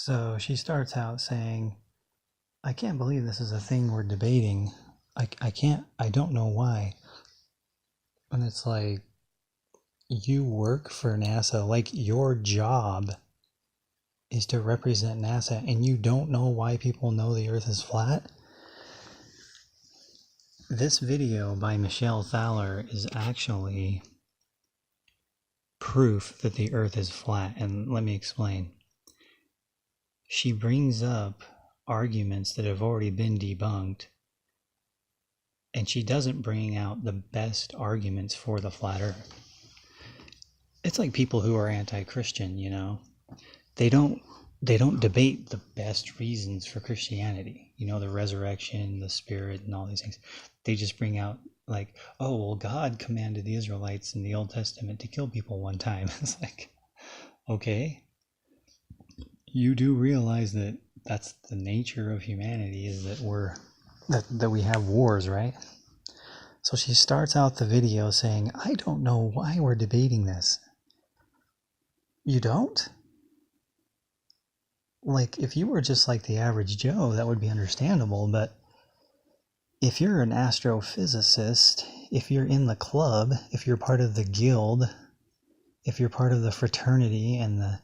So she starts out saying, I can't believe this is a thing we're debating. I don't know why. And it's like, you work for NASA, like your job is to represent NASA, and you don't know why people know the Earth is flat? This video by Michelle Thaler is actually proof that the Earth is flat, and let me explain. She brings up arguments that have already been debunked, and she doesn't bring out the best arguments for the flat Earth. It's like people who are anti-Christian, you know. They don't debate the best reasons for Christianity, you know, the resurrection, the spirit, and all these things. They just bring out like, oh, well, God commanded the Israelites in the Old Testament to kill people one time. It's like, okay, you do realize that that's the nature of humanity, is that we have wars, right? So she starts out the video saying, I don't know why we're debating this. You don't? Like, if you were just like the average Joe, that would be understandable, but if you're an astrophysicist, if you're in the club, if you're part of the guild, if you're part of the fraternity and the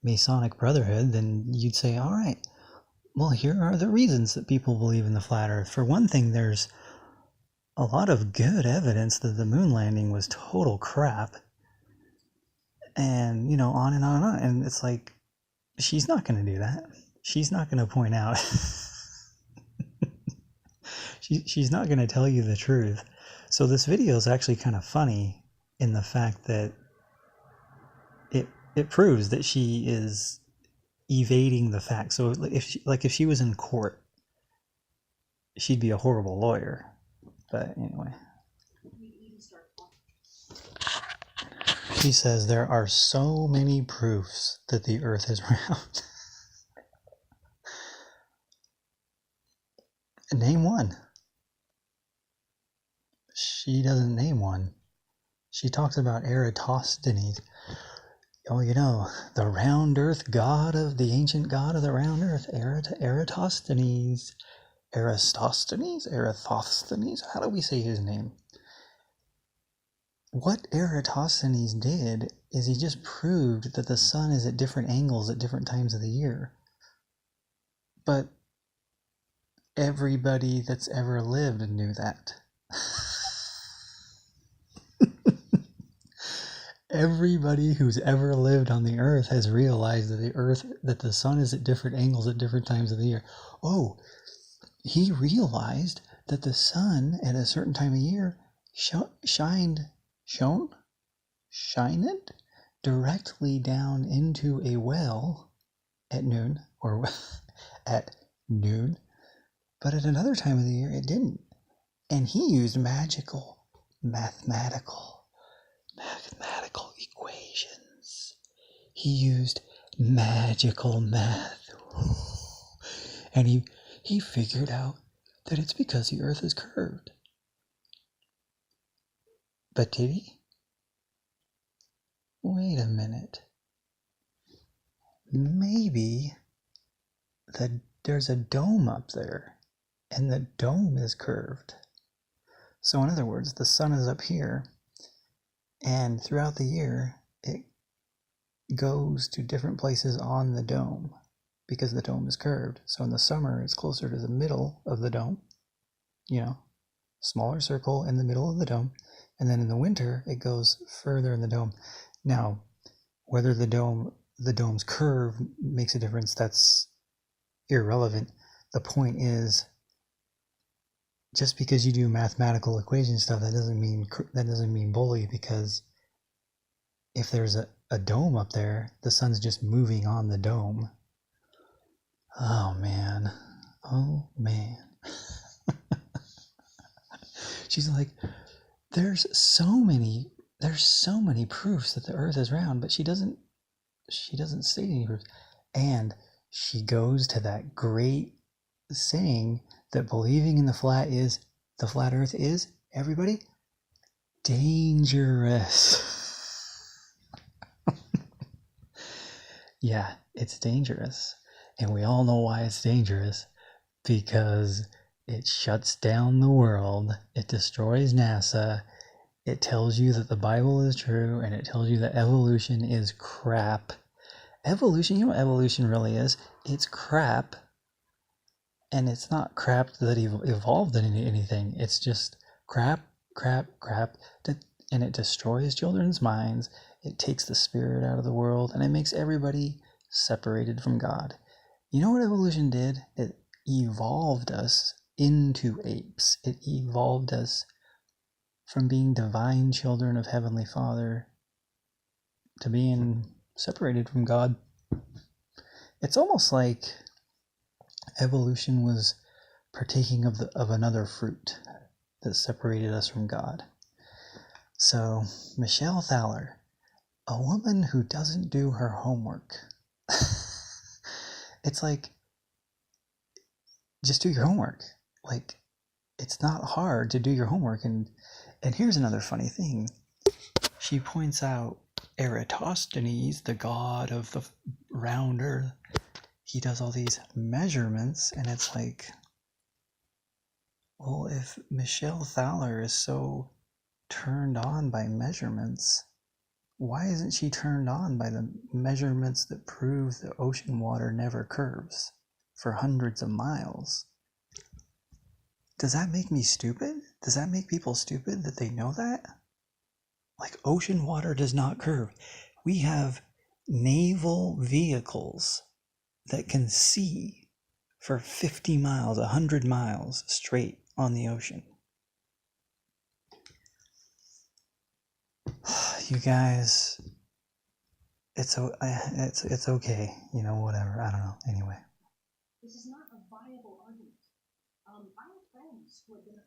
Masonic Brotherhood, then you'd say, all right, well, here are the reasons that people believe in the flat Earth. For one thing, there's a lot of good evidence that the moon landing was total crap. And, you know, on and on and on. And it's like, she's not going to do that. She's not going to point out. She's not going to tell you the truth. So this video is actually kind of funny in the fact that it proves that she is evading the facts. So if she was in court, she'd be a horrible lawyer. But anyway. She says there are so many proofs that the Earth is round. Name one. She doesn't name one. She talks about Eratosthenes. Oh, you know, the round earth god of the ancient god of the round earth, Eratosthenes. Eratosthenes? How do we say his name? What Eratosthenes did is he just proved that the sun is at different angles at different times of the year. But everybody that's ever lived knew that. Everybody who's ever lived on the earth has realized that the sun is at different angles at different times of the year. Oh, he realized that the sun at a certain time of year shined directly down into a well at noon, at noon, but at another time of the year it didn't. And he used mathematical equations. He used magical math. And he figured out that it's because the earth is curved. But did he? Wait a minute. Maybe there's a dome up there, and the dome is curved. So in other words, the sun is up here, and throughout the year, it goes to different places on the dome because the dome is curved. So in the summer, it's closer to the middle of the dome, you know, smaller circle in the middle of the dome. And then in the winter, it goes further in the dome. Now, whether the dome's curve makes a difference, that's irrelevant. The point is, just because you do mathematical equation stuff, that doesn't mean bully, because if there's a dome up there, the sun's just moving on the dome. Oh man. She's like, there's so many proofs that the earth is round, but she doesn't state any proofs. And she goes to that great saying that believing in the flat earth is, everybody, dangerous. Yeah, it's dangerous. And we all know why it's dangerous, because it shuts down the world, it destroys NASA, it tells you that the Bible is true, and it tells you that evolution is crap. Evolution, you know what evolution really is? It's crap, and it's not crap that evolved into anything. It's just crap, and it destroys children's minds. It takes the spirit out of the world, and it makes everybody separated from God. You know what evolution did? It evolved us into apes. It evolved us from being divine children of Heavenly Father to being separated from God. It's almost like evolution was partaking of another fruit that separated us from God. So, Michelle Thaler, a woman who doesn't do her homework. It's like, just do your homework. Like, it's not hard to do your homework. And here's another funny thing. She points out Eratosthenes, the god of the round earth. He does all these measurements, and it's like, well, if Michelle Thaler is so turned on by measurements, why isn't she turned on by the measurements that prove the ocean water never curves for hundreds of miles? Does that make me stupid? Does that make people stupid that they know that? Like, ocean water does not curve. We have naval vehicles that can see for 50 miles, 100 miles straight on the ocean. You guys, it's okay, you know, whatever, I don't know, anyway. This is not a viable argument. I have friends who have been...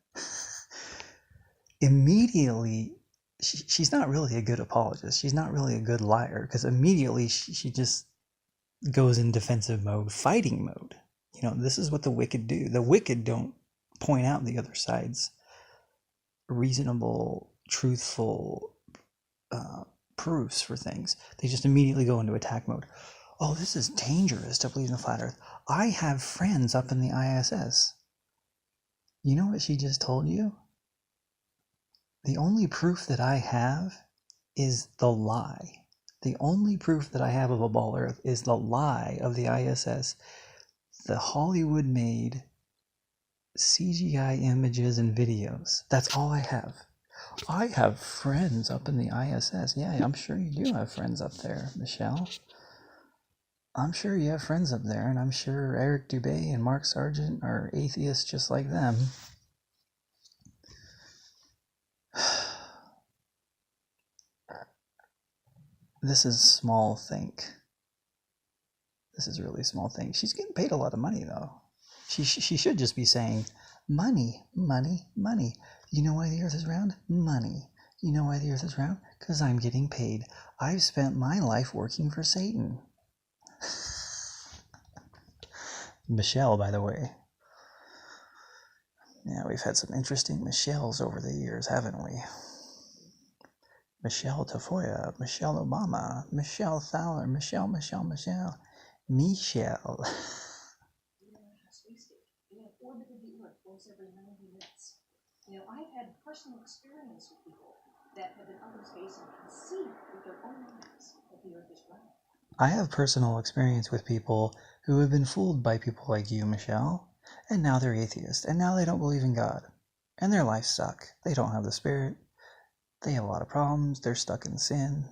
Immediately, she's not really a good apologist. She's not really a good liar, because immediately she just goes in defensive mode, fighting mode. You know, this is what the wicked do. The wicked don't point out the other side's reasonable, truthful proofs for things. They just immediately go into attack mode. Oh, this is dangerous to believe in the flat earth. I have friends up in the ISS. You know what she just told you? The only proof that I have is the lie. The only proof that I have of a ball earth is the lie of the ISS. The Hollywood-made CGI images and videos. That's all I have. I have friends up in the ISS. Yeah, I'm sure you do have friends up there, Michelle. I'm sure you have friends up there, and I'm sure Eric Dubay and Mark Sargent are atheists just like them. This is small think. This is really small think. She's getting paid a lot of money, though. She should just be saying, money, money, money. You know why the earth is round? Money. You know why the earth is round? Because I'm getting paid. I've spent my life working for Satan. Michelle, by the way. Yeah, we've had some interesting Michelles over the years, haven't we? Michelle Tafoya, Michelle Obama, Michelle Thaler, Michelle. Orbited the earth once every 90 minutes. You know, I've had personal experience with people that have been up in space and can see with their own eyes that the earth is round. I have personal experience with people who have been fooled by people like you, Michelle, and now they're atheists, and now they don't believe in God, and their lives suck. They don't have the Spirit. They have a lot of problems. They're stuck in sin.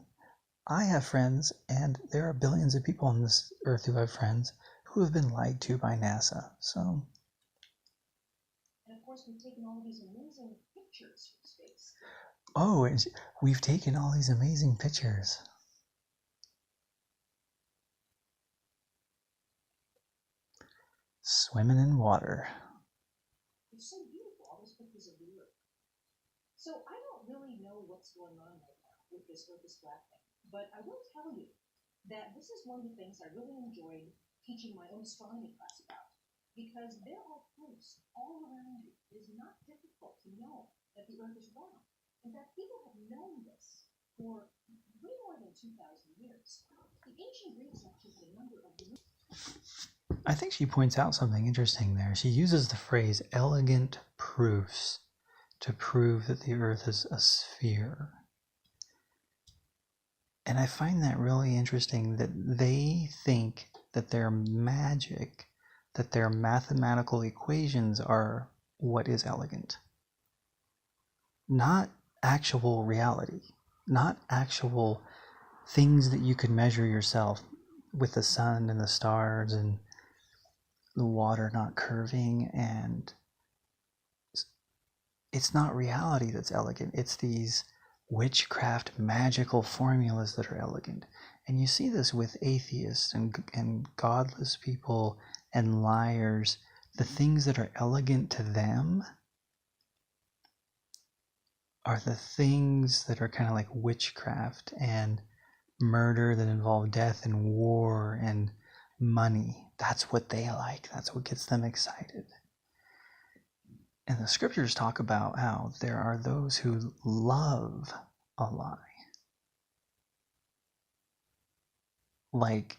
I have friends, and there are billions of people on this earth who have friends who have been lied to by NASA. So... And of course, we've taken all these amazing pictures from space. Oh, and we've taken all these amazing pictures. Swimming in water. It's so beautiful, all those pictures of the earth. So I don't really know what's going on right now with this Earth is flat thing, but I will tell you that this is one of the things I really enjoyed teaching my own astronomy class about. Because there are proofs all around you. It is not difficult to know that the earth is round. In fact, people have known this for way more than 2,000 years. The ancient Greeks actually had a number of I think she points out something interesting there. She uses the phrase elegant proofs to prove that the Earth is a sphere. And I find that really interesting that they think that their magic, that their mathematical equations are what is elegant. Not actual reality, not actual things that you could measure yourself with the sun and the stars and the water not curving, and it's not reality that's elegant. It's these witchcraft magical formulas that are elegant. And you see this with atheists and godless people and liars. The things that are elegant to them are the things that are kind of like witchcraft and murder that involve death and war and money. That's what they like. That's what gets them excited. And the scriptures talk about how there are those who love a lie. Like,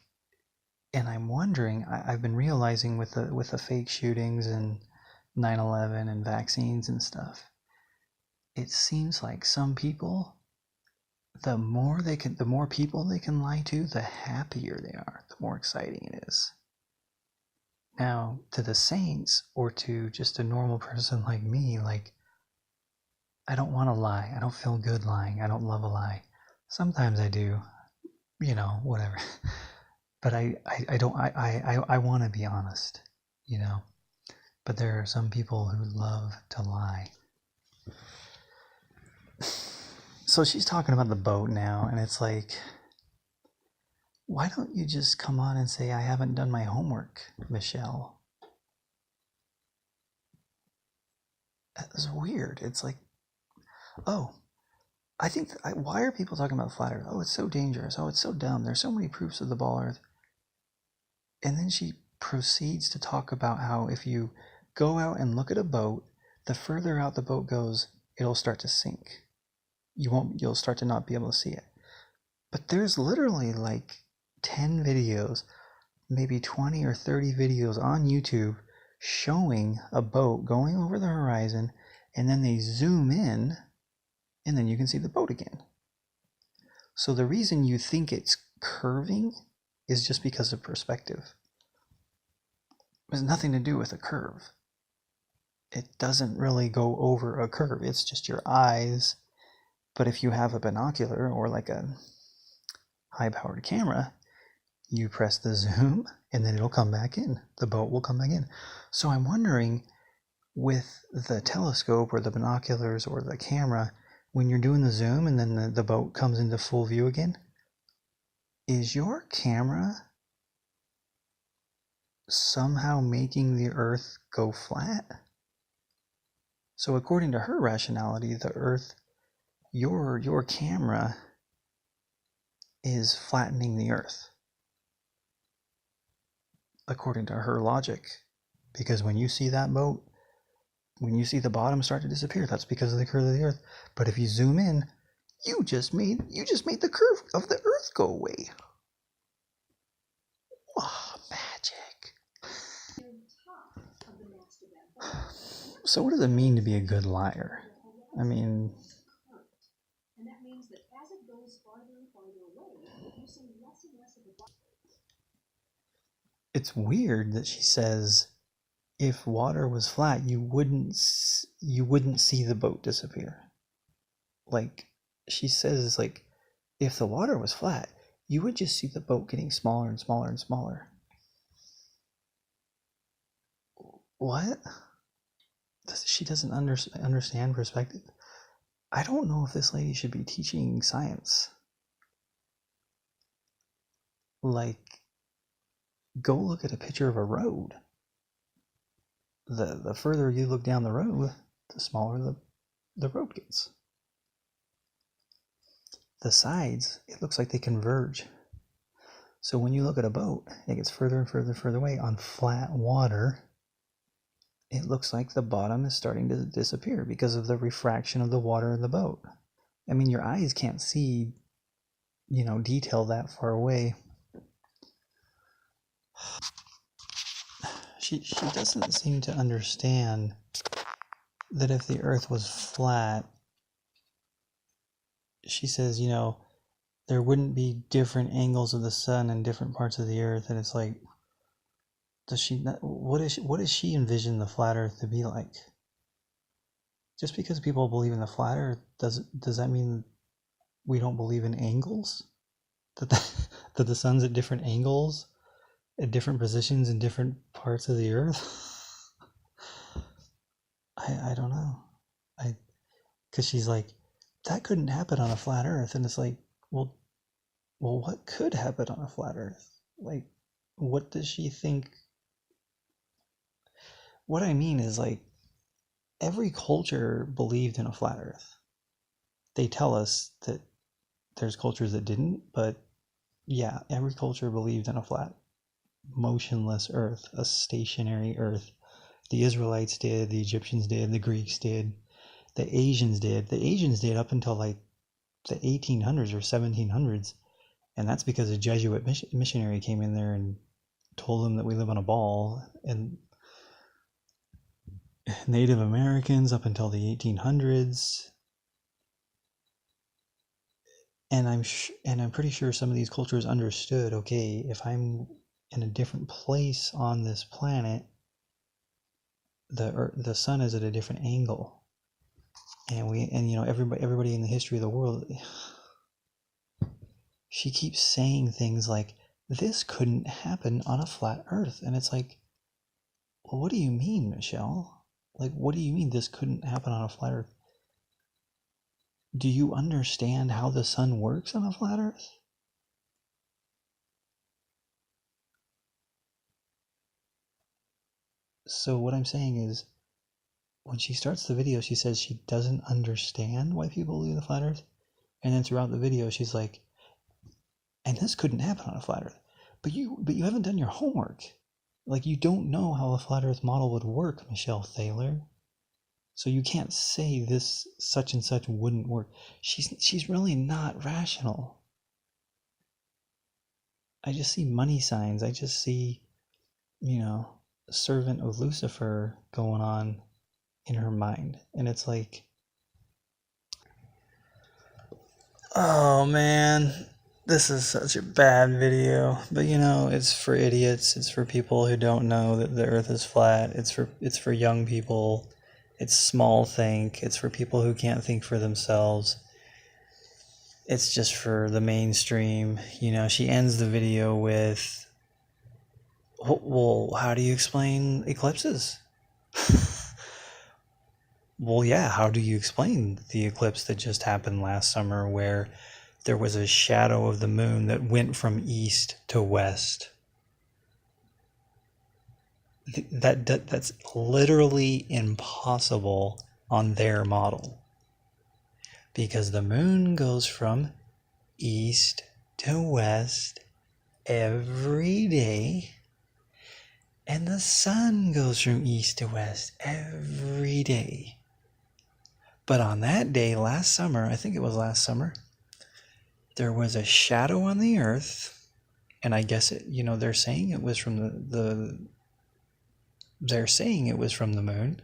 and I'm wondering, I've been realizing with the fake shootings and 9/11 and vaccines and stuff, it seems like some people, the more people they can lie to, the happier they are, the more exciting it is. Now, to the saints or to just a normal person like me, like, I don't want to lie. I don't feel good lying. I don't love a lie. Sometimes I do, whatever. But I want to be honest, But there are some people who love to lie. So she's talking about the boat now, and it's like, why don't you just come on and say, I haven't done my homework, Michelle? That's weird. It's like, oh, why are people talking about flat Earth? Oh, it's so dangerous. Oh, it's so dumb. There's so many proofs of the ball Earth. And then she proceeds to talk about how if you go out and look at a boat, the further out the boat goes, it'll start to sink. You'll start to not be able to see it. But there's literally like 10 videos, maybe 20 or 30 videos on YouTube showing a boat going over the horizon, and then they zoom in, and then you can see the boat again. So the reason you think it's curving is just because of perspective. It has nothing to do with a curve. It doesn't really go over a curve. It's just your eyes. But if you have a binocular or like a high-powered camera, you press the zoom and then it'll come back in. The boat will come back in. So I'm wondering, with the telescope or the binoculars or the camera, when you're doing the zoom and then the boat comes into full view again, is your camera somehow making the Earth go flat? So according to her rationality, the Earth, your camera is flattening the Earth, according to her logic. Because when you see that boat, when you see the bottom start to disappear, that's because of the curve of the Earth. But if you zoom in, you just made the curve of the Earth go away. Oh, magic. So what does it mean to be a good liar? I mean, it's weird that she says if water was flat, you wouldn't see the boat disappear. Like, she says, like, if the water was flat, you would just see the boat getting smaller and smaller and smaller. What? She doesn't understand perspective? I don't know if this lady should be teaching science. Like, go look at a picture of a road. The further you look down the road, the smaller the road gets. The sides, it looks like they converge. So when you look at a boat, it gets further and further and further away on flat water. It looks like the bottom is starting to disappear because of the refraction of the water in the boat. I mean, your eyes can't see, detail that far away. she doesn't seem to understand that if the Earth was flat, she says, there wouldn't be different angles of the sun in different parts of the Earth, and it's like, does she not, what does she envision the flat Earth to be like? Just because people believe in the flat Earth, does that mean we don't believe in angles? That the sun's at different angles, at different positions in different parts of the Earth? I don't know. Because she's like, that couldn't happen on a flat Earth, and it's like, well, what could happen on a flat Earth? Like, what does she think? What I mean is, like, every culture believed in a flat Earth. They tell us that there's cultures that didn't, but yeah, every culture believed in a flat, motionless Earth, a stationary Earth. The Israelites did, the Egyptians did, the Greeks did, the Asians did. The Asians did up until like the 1800s or 1700s, and that's because a Jesuit missionary came in there and told them that we live on a ball. And Native Americans up until the 1800s, and I'm pretty sure some of these cultures understood, okay, if I'm in a different place on this planet, the sun is at a different angle, and everybody in the history of the world, she keeps saying things like, this couldn't happen on a flat Earth, and it's like, well, what do you mean, Michelle? Like, what do you mean this couldn't happen on a flat Earth? Do you understand how the sun works on a flat Earth? So what I'm saying is, when she starts the video, she says she doesn't understand why people believe in the flat Earth. And then throughout the video, she's like, and this couldn't happen on a flat Earth. But you haven't done your homework. Like, you don't know how a flat Earth model would work, Michelle Thaler. So you can't say this such and such wouldn't work. She's really not rational. I just see money signs. I just see, servant of Lucifer going on in her mind. And it's like, oh man, this is such a bad video. But it's for idiots. It's for people who don't know that the Earth is flat. It's for young people. It's small think. It's for people who can't think for themselves. It's just for the mainstream. She ends the video with, well, how do you explain eclipses? Well, yeah, how do you explain the eclipse that just happened last summer where there was a shadow of the moon that went from east to west? That's literally impossible on their model, because the moon goes from east to west every day, and the sun goes from east to west every day. But on that day last summer, I think it was last summer, there was a shadow on the Earth, and I guess they're saying it was from they're saying it was from the moon,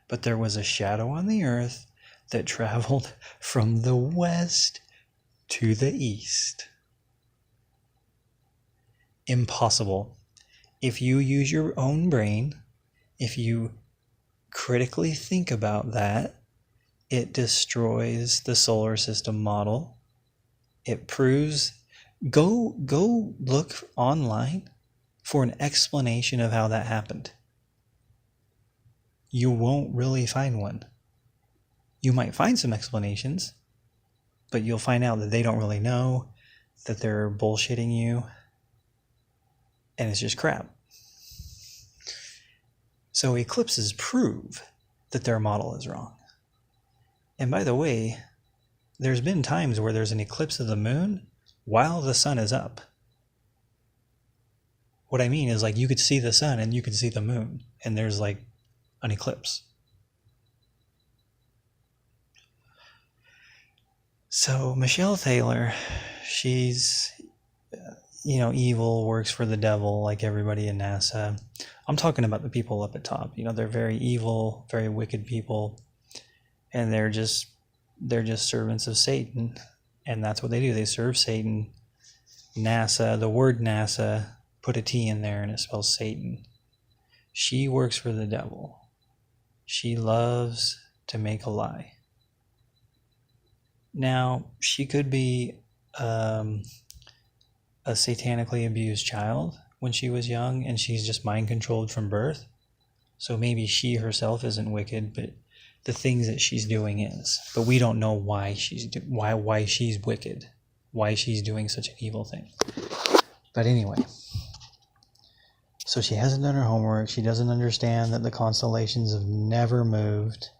but there was a shadow on the Earth that traveled from the west to the east. Impossible. If you use your own brain, if you critically think about that, it destroys the solar system model. It proves, go look online for an explanation of how that happened. You won't really find one. You might find some explanations, but you'll find out that they don't really know, that they're bullshitting you, and it's just crap. So eclipses prove that their model is wrong. And by the way, there's been times where there's an eclipse of the moon while the sun is up. What I mean is, like, you could see the sun and you could see the moon, and there's like an eclipse. So Michelle Thaler, she's evil works for the devil, like everybody in NASA. I'm talking about the people up at top. They're very evil, very wicked people, and they're just servants of Satan, and that's what they do. They serve Satan. NASA, the word NASA, put a T in there and it spells Satan. She works for the devil. She loves to make a lie. Now, she could be a satanically abused child when she was young, and she's just mind controlled from birth. So maybe she herself isn't wicked, but the things that she's doing is. But we don't know why she's wicked, why she's doing such an evil thing. But anyway, so she hasn't done her homework. She doesn't understand that the constellations have never moved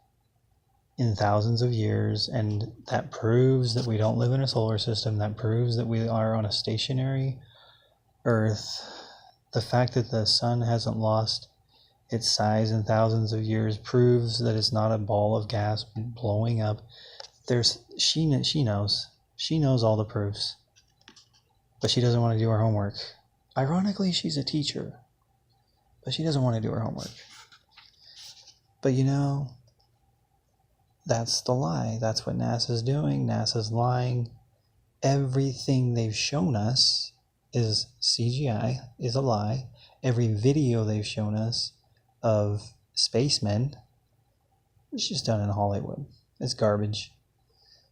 in thousands of years, and that proves that we don't live in a solar system. That proves that we are on a stationary Earth. The fact that the sun hasn't lost its size in thousands of years proves that it's not a ball of gas blowing up. She knows all the proofs, but she doesn't want to do her homework. Ironically, she's a teacher, but she doesn't want to do her homework. But that's the lie. That's what NASA's doing. NASA's lying. Everything they've shown us is CGI, is a lie. Every video they've shown us of spacemen, it's just done in Hollywood. It's garbage.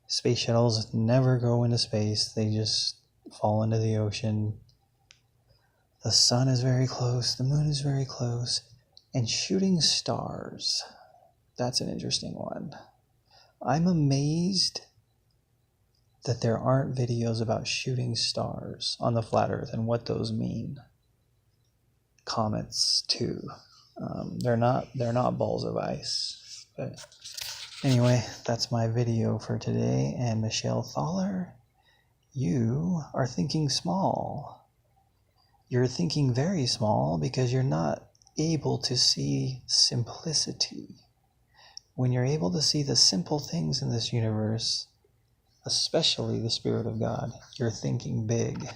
Space shuttles never go into space. They just fall into the ocean. The sun is very close. The moon is very close. And shooting stars. That's an interesting one. I'm amazed that there aren't videos about shooting stars on the flat Earth and what those mean. Comets too. They're not balls of ice. But anyway, that's my video for today. And Michelle Thaller, you are thinking small. You're thinking very small because you're not able to see simplicity. When you're able to see the simple things in this universe, especially the Spirit of God, you're thinking big.